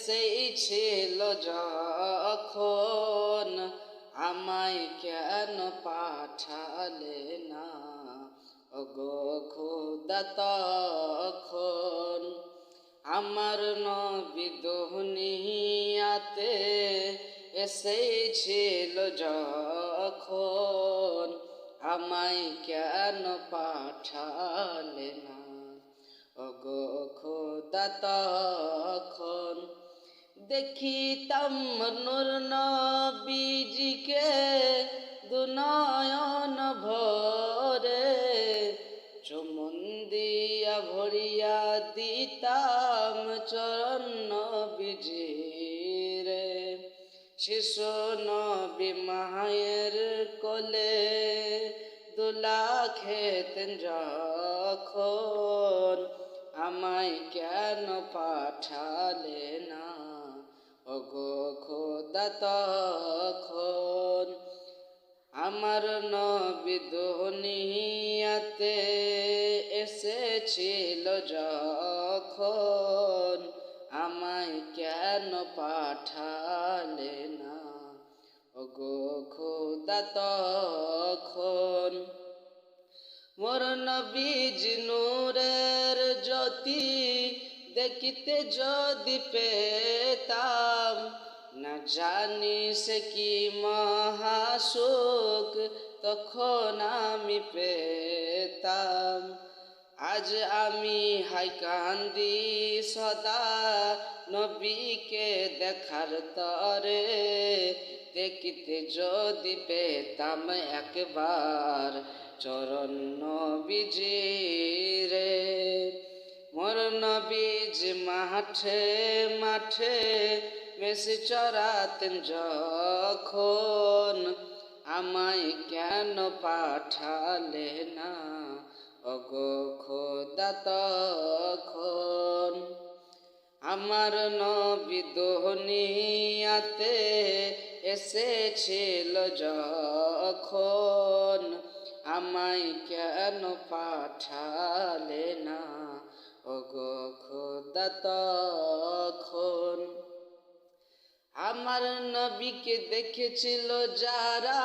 এসেছিল যখন, আমায় কেন পাঠালে না? ওগো খোদা তখন আমার নবী দুনিয়াতে এসেছিল যখন, আমায় কেন পাঠালে না? ওগো খোদা তখন দেখিতাম নূর নবীজিকে দুনয়ন ভরে, চুমন দিয়া ভরিয়া দিতাম চরণ নবীজির। শিশু নবী মায়ের কোলে দোলা খেতেন যখন, আমায় কেন পাঠালে না? ওগো খোদা তখন আমার নবী দুনিয়াতে এসেছিল যখন, আমায় কেন পাঠালে না? ওগো খোদা তখন মোর নবীজি নূরের জ্যোতি দেখিতে যদি পেতাম, না জানি সে কি মহাসুখ তখন আমি পেতাম। আজ আমি হাই কান্দি সদা নবীকে দেখার তরে, দেখিতে যদি পেতাম একবার চরণ নবীজির। মোর নবীজ মাঠে মাঠে মেষে চরাতেন যখন, আমায় কেন পাঠালে না? ওগো খোদা তখন আমার নবী দুনিয়াতে এসেছিল যখন, আমায় কেন পাঠালে না? ওগো খোদা তখন আমার নবীকে দেখেছিল যারা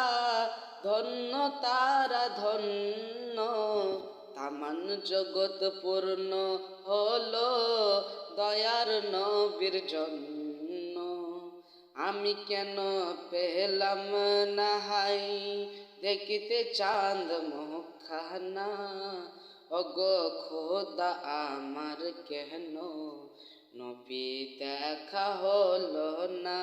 ধন্য তারা ধন্য, তামান জগৎ পূর্ণ হলো দয়ার নবীর জন্য। আমি কেন পেলাম না হাই দেখিতে চাঁদ মুখখানা? ওগো খোদা আমার কেন নবী দেখা হলো না?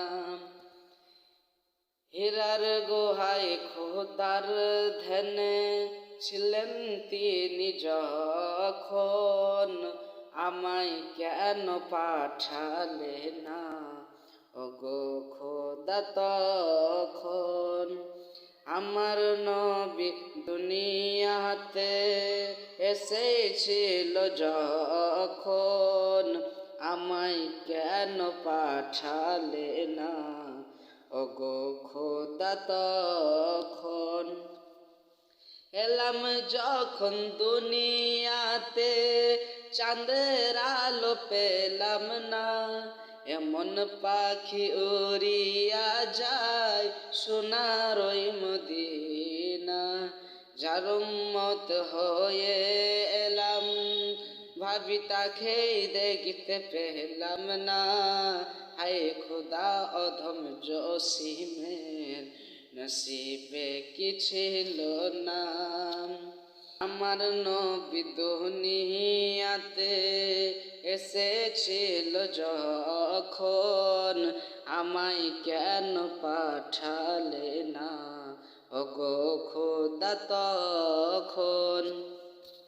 হীরার গুহায় খোদার ধ্যানে ছিলেন তিনি যখন, আমায় কেন পাঠালে না? ওগো খোদা তখন আমার নবী দুনিয়াতে এসেছিল যখন, আমায় কেন পাঠালে না? ওগো খোদা তখন এলাম যখন দুনিয়াতে চাঁদের আলো পেলাম না, এমন পাখি উড়িয়া যায় সোনার ওই মদিনা। যার উম্মত হয়ে এলাম ভাবি তাকে দেখিতে পেলাম না, হায় খোদা অধম জসিমের নসিবে কি ছিল না? আমার নবী দুনিয়াতে এসেছিল যখন, আমায় কেন পাঠালে না? ওগো খোদা তখন